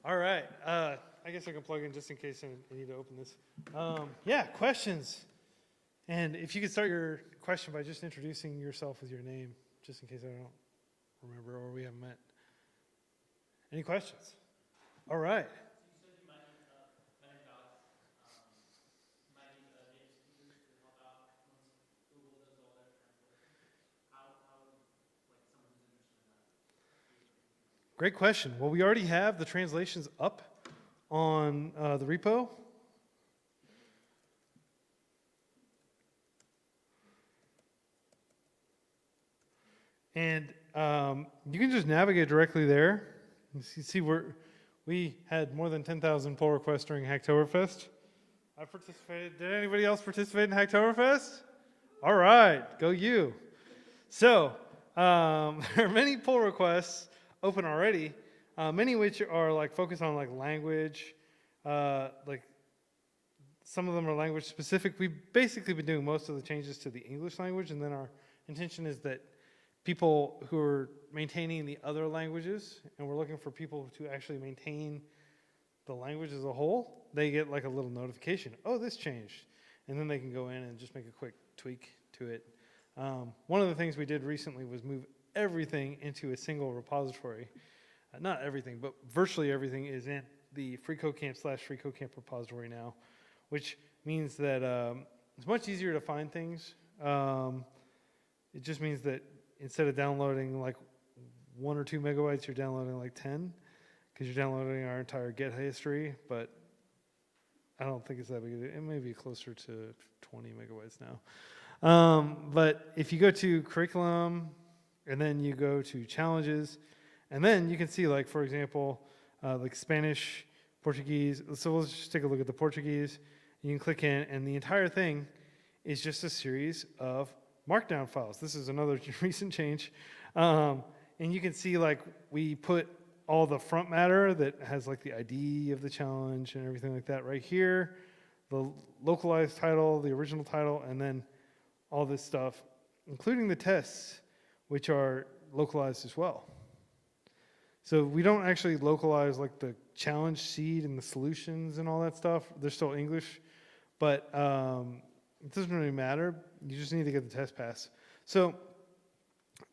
All right. I guess I can plug in just in case I need to open this. Yeah, questions. And if you could start your question by just introducing yourself with your name, just in case I don't remember or we haven't met. Any questions? All right. So you said you might need many docs. You might need native speakers to help out once Google does all that translation. How would like someone who's interested in that? Great question. Well, we already have the translations up on the repo. And you can just navigate directly there. You see, we had more than 10,000 pull requests during Hacktoberfest. I participated. Did anybody else participate in Hacktoberfest? All right, go you. So there are many pull requests open already, many of which are like focused on like language. Like some of them are language specific. We've basically been doing most of the changes to the English language, and then our intention is that people who are maintaining the other languages, and we're looking for people to actually maintain the language as a whole, they get like a little notification. Oh, this changed. And then they can go in and just make a quick tweak to it. One of the things we did recently was move everything into a single repository. Not everything, but virtually everything is in the FreeCodeCamp/FreeCodeCamp repository now, which means that it's much easier to find things. It just means that instead of downloading like 1 or 2 megabytes, you're downloading like 10, because you're downloading our entire Get history, but I don't think it's that big. It may be closer to 20 megabytes now. But if you go to Curriculum, and then you go to Challenges, and then you can see, like, for example, like Spanish, Portuguese. So let's just take a look at the Portuguese. You can click in, and the entire thing is just a series of Markdown files. This is another recent change. And you can see, like, we put all the front matter that has, like, the ID of the challenge and everything like that right here, the localized title, the original title, and then all this stuff, including the tests, which are localized as well. So we don't actually localize, like, the challenge seed and the solutions and all that stuff. They're still English, but it doesn't really matter. You just need to get the test pass. So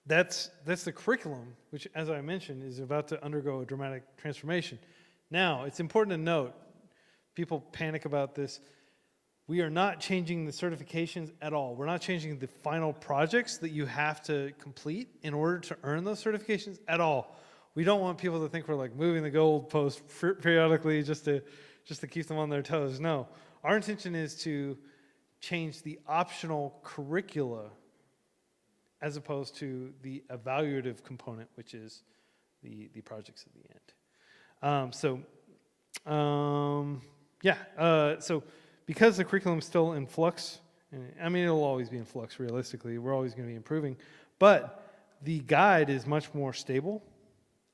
that's the curriculum, which, as I mentioned, is about to undergo a dramatic transformation. Now, it's important to note, people panic about this. We are not changing the certifications at all. We're not changing the final projects that you have to complete in order to earn those certifications at all. We don't want people to think we're like moving the goal post periodically just to keep them on their toes. No, our intention is to change the optional curricula as opposed to the evaluative component, which is the projects at the end. So because the curriculum is still in flux, and I mean, it'll always be in flux realistically, we're always going to be improving, but the guide is much more stable,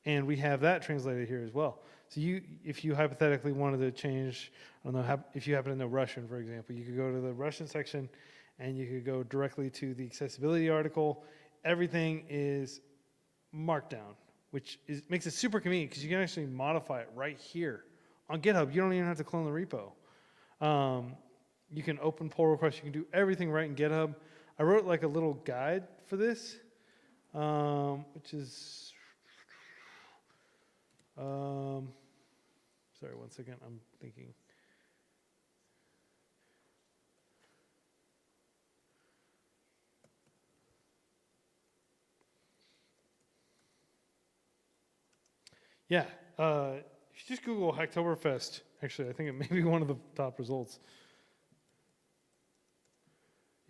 and we have that translated here as well. So if you hypothetically wanted to change, I don't know, if you happen to know Russian, for example, you could go to the Russian section and you could go directly to the accessibility article. Everything is marked down, which makes it super convenient because you can actually modify it right here on GitHub. You don't even have to clone the repo. You can open pull requests. You can do everything right in GitHub. I wrote like a little guide for this, which is... sorry, 1 second, I'm thinking. Yeah, if you just Google Hacktoberfest, actually, I think it may be one of the top results.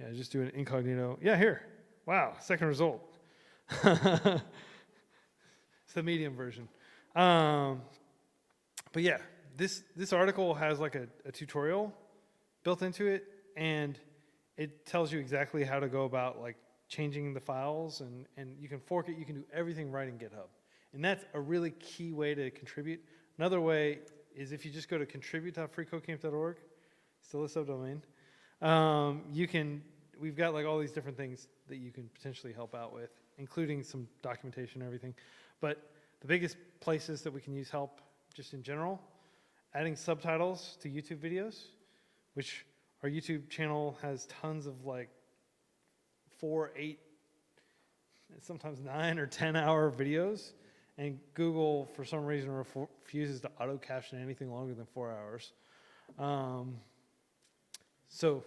Yeah, just do an incognito. Yeah, here. Wow, second result. It's the medium version. But yeah, this article has like a tutorial built into it, and it tells you exactly how to go about like changing the files, and you can fork it. You can do everything right in GitHub, and that's a really key way to contribute. Another way is if you just go to contribute.freecodecamp.org, still a subdomain. We've got like all these different things that you can potentially help out with, including some documentation and everything. But the biggest places that we can use help just in general, adding subtitles to YouTube videos, which our YouTube channel has tons of like 4, 8, sometimes 9 or 10 hour videos, and Google for some reason refuses to auto caption anything longer than 4 hours. So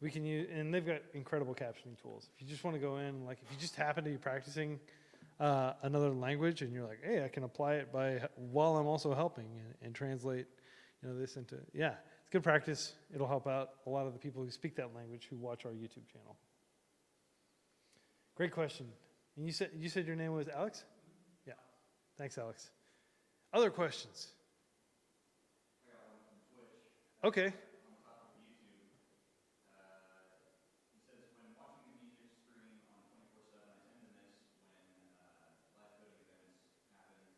we can use, and they've got incredible captioning tools. If you just want to go in, like if you just happen to be practicing another language and you're like, hey, I can apply it while I'm also helping and translate, this into, yeah, it's good practice. It'll help out a lot of the people who speak that language who watch our YouTube channel. Great question. And you said your name was Alex? Yeah. Thanks, Alex. Other questions? I got one from Twitch. Okay. On the topic of YouTube, he says, when watching the music stream on 24/7, I tend to miss when live coding events happen.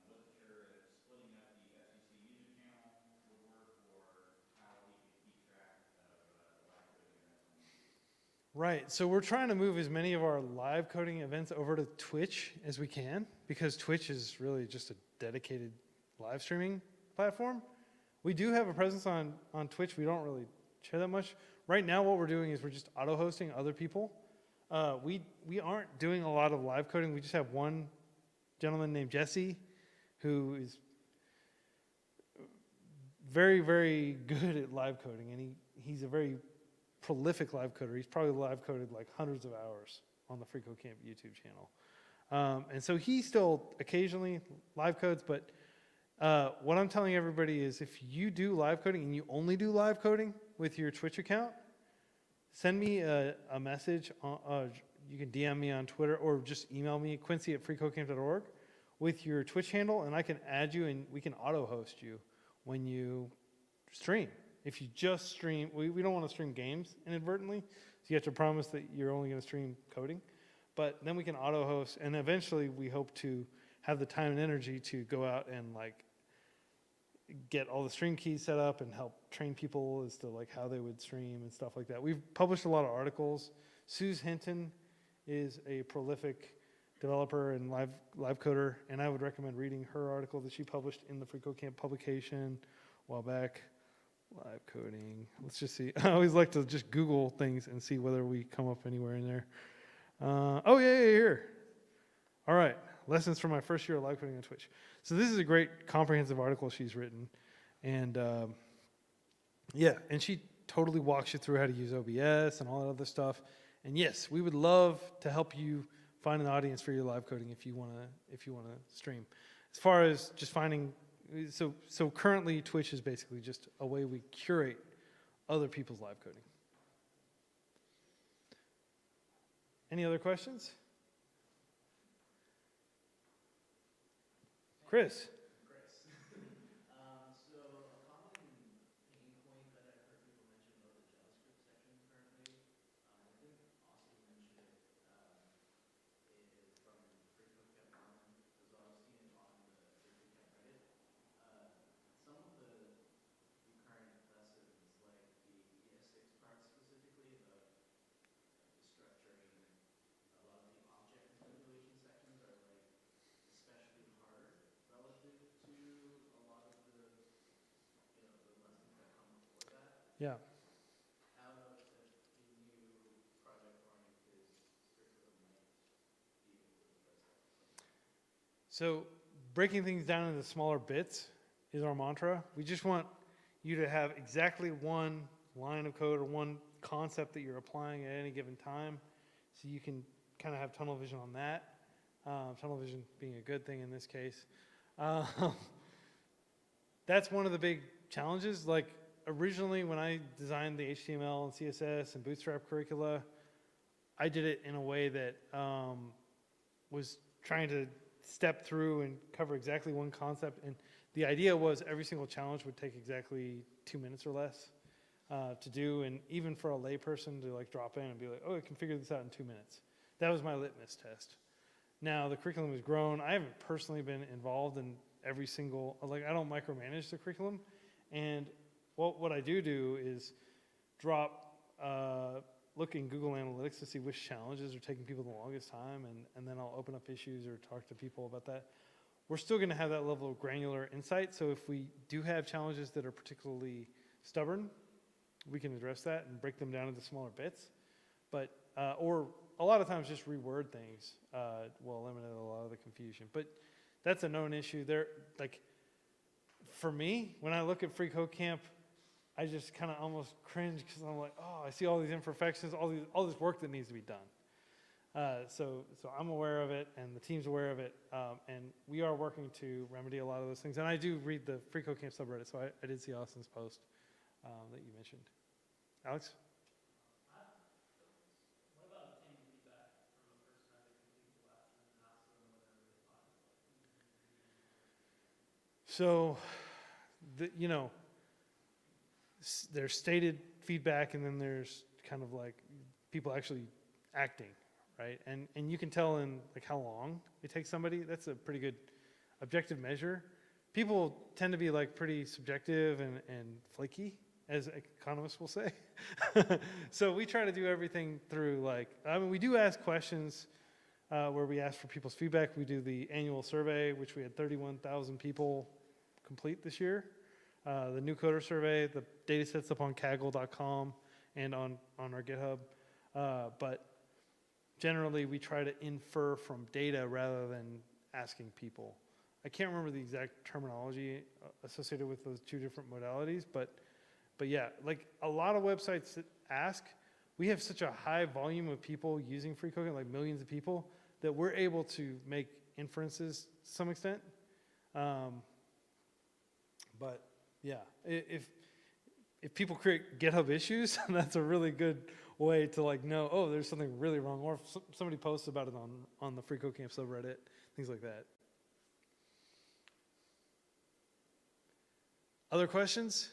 Wasn't sure if splitting up the FCC music channel would work, or how he could keep track of the live coding events on YouTube. Right. So we're trying to move as many of our live coding events over to Twitch as we can, because Twitch is really just a dedicated live streaming platform. We do have a presence on Twitch. We don't really share that much. Right now what we're doing is we're just auto-hosting other people. We aren't doing a lot of live coding. We just have one gentleman named Jesse who is very, very good at live coding, and he's a very prolific live coder. He's probably live coded like hundreds of hours on the FreeCodeCamp YouTube channel. And so he still occasionally live codes, but what I'm telling everybody is if you do live coding and you only do live coding with your Twitch account, send me a message. You can DM me on Twitter or just email me, quincy@freecodecamp.org, with your Twitch handle, and I can add you and we can auto-host you when you stream. If you just stream, we don't want to stream games inadvertently, so you have to promise that you're only going to stream coding. But then we can auto-host, and eventually we hope to have the time and energy to go out and like get all the stream keys set up and help train people as to like how they would stream and stuff like that. We've published a lot of articles. Suze Hinton is a prolific developer and live coder, and I would recommend reading her article that she published in the FreeCodeCamp publication a while back. Live coding. Let's just see. I always like to just Google things and see whether we come up anywhere in there. Oh, yeah, here. All right. Lessons from my first year of live coding on Twitch. So this is a great comprehensive article she's written. And yeah, and she totally walks you through how to use OBS and all that other stuff. And yes, we would love to help you find an audience for your live coding if you want to stream. As far as just finding, so currently Twitch is basically just a way we curate other people's live coding. Any other questions? Chris. So a common pain point that I've heard people mention about the JavaScript section currently, I think Austin mentioned it from FreeCodeCamp Common, as well as seen it on the FreeCodeCamp Reddit. Some of the current lessons, like the ES6 part specifically, about the structuring, a lot of the object manipulation sections are like especially hard relative to a lot of the lessons that come before that. Yeah. I don't know if the new project oriented curriculum might be able to address that to some extent. So breaking things down into smaller bits is our mantra. We just want you to have exactly one line of code or one concept that you're applying at any given time, so you can kind of have tunnel vision on that. Tunnel vision being a good thing in this case. That's one of the big challenges. Like originally when I designed the HTML and CSS and Bootstrap curricula, I did it in a way that was trying to step through and cover exactly one concept. And the idea was every single challenge would take exactly 2 minutes or less to do. And even for a layperson to like drop in and be like, oh, I can figure this out in 2 minutes. That was my litmus test. Now the curriculum has grown. I haven't personally been involved in every single, like I don't micromanage the curriculum. And what I do is drop, look in Google Analytics to see which challenges are taking people the longest time, and then I'll open up issues or talk to people about that. we're still going to have that level of granular insight. So if we do have challenges that are particularly stubborn, we can address that and break them down into smaller bits. But, or a lot of times just reword things will eliminate a lot of the confusion. But that's a known issue. There, like, for me, when I look at FreeCodeCamp, I just kind of almost cringe because I'm like, oh, I see all these imperfections, all this work that needs to be done. So I'm aware of it, and the team's aware of it, and we are working to remedy a lot of those things. And I do read the FreeCodeCamp subreddit, so I did see Austin's post that you mentioned. Alex? What about obtaining feedback from a person after they complete the lesson and ask them whether they thought it was like easy to read? So, you know, there's stated feedback, and then there's kind of like people actually acting, right? And you can tell in like how long it takes somebody. That's a pretty good objective measure. People tend to be like pretty subjective and flaky, as economists will say. So we try to do everything through like, I mean, we do ask questions where we ask for people's feedback. We do the annual survey, which we had 31,000 people complete this year. The new coder survey, the data sets up on kaggle.com and on our GitHub. But generally, we try to infer from data rather than asking people. I can't remember the exact terminology associated with those two different modalities, but yeah, like a lot of websites that ask, we have such a high volume of people using FreeCodeCamp, like millions of people, that we're able to make inferences to some extent. But yeah, if people create GitHub issues, that's a really good way to like know, oh, there's something really wrong, or if somebody posts about it on the FreeCodeCamp subreddit, things like that. Other questions?